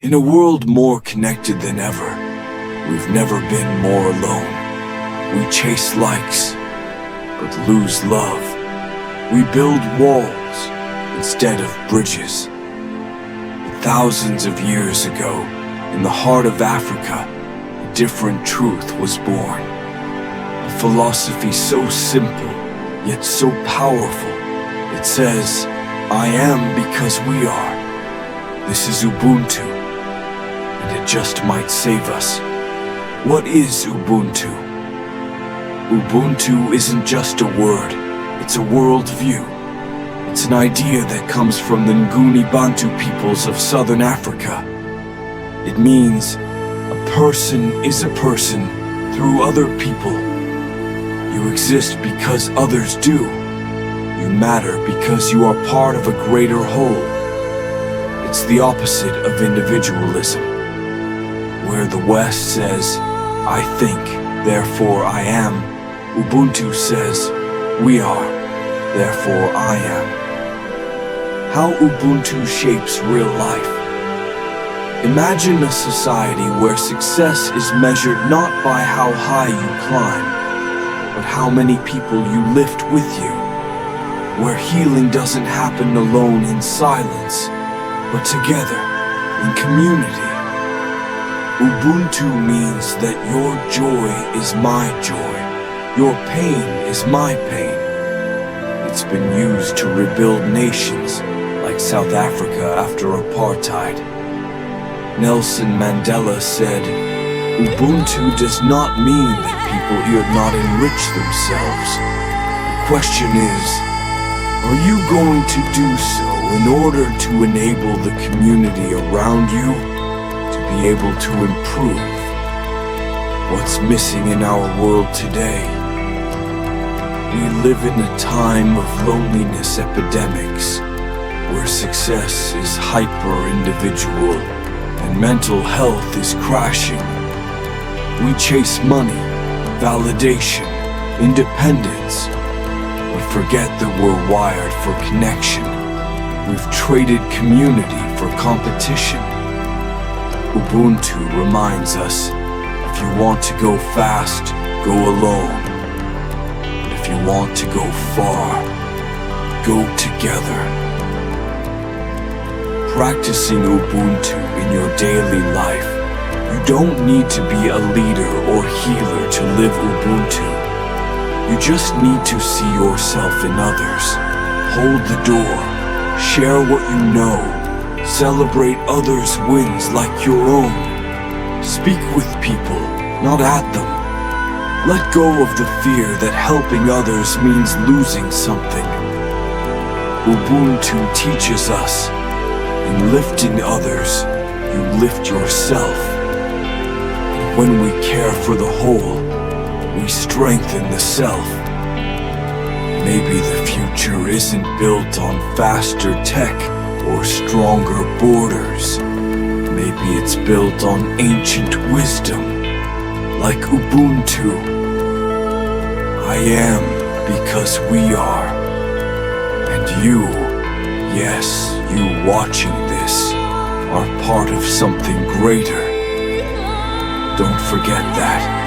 In a world more connected than ever, we've never been more alone. We chase likes, but lose love. We build walls instead of bridges. But thousands of years ago, in the heart of Africa, a different truth was born. A philosophy so simple, yet so powerful. It says, I am because we are. This is Ubuntu, and it just might save us. What is Ubuntu? Ubuntu isn't just a word, it's a worldview. It's an idea that comes from the Nguni Bantu peoples of southern Africa. It means a person is a person through other people. You exist because others do. You matter because you are part of a greater whole. It's the opposite of individualism, where the West says, I think, therefore I am. Ubuntu says, we are, therefore I am. How Ubuntu shapes real life. Imagine a society where success is measured not by how high you climb, but how many people you lift with you. Where healing doesn't happen alone in silence, but together, in community. Ubuntu means that your joy is my joy, your pain is my pain. It's been used to rebuild nations, like South Africa after apartheid. Nelson Mandela said, Ubuntu does not mean that people here not enrich themselves. The question is, are you going to do so in order to enable the community around you to be able to improve? What's missing in our world today? We live in a time of loneliness epidemics, where success is hyper-individual and mental health is crashing. We chase money, validation, independence, but forget that we're wired for connection. We've traded community for competition. Ubuntu reminds us, if you want to go fast, go alone. But if you want to go far, go together. Practicing Ubuntu in your daily life, you don't need to be a leader or healer to live Ubuntu. You just need to see yourself in others. Hold the door. Share what you know. Celebrate others' wins like your own. Speak with people, not at them. Let go of the fear that helping others means losing something. Ubuntu teaches us, in lifting others, you lift yourself. And when we care for the whole, we strengthen the self. Maybe the future isn't built on faster tech or stronger borders. Maybe it's built on ancient wisdom, like Ubuntu. I am because we are. And you, yes, you watching this, are part of something greater. Don't forget that.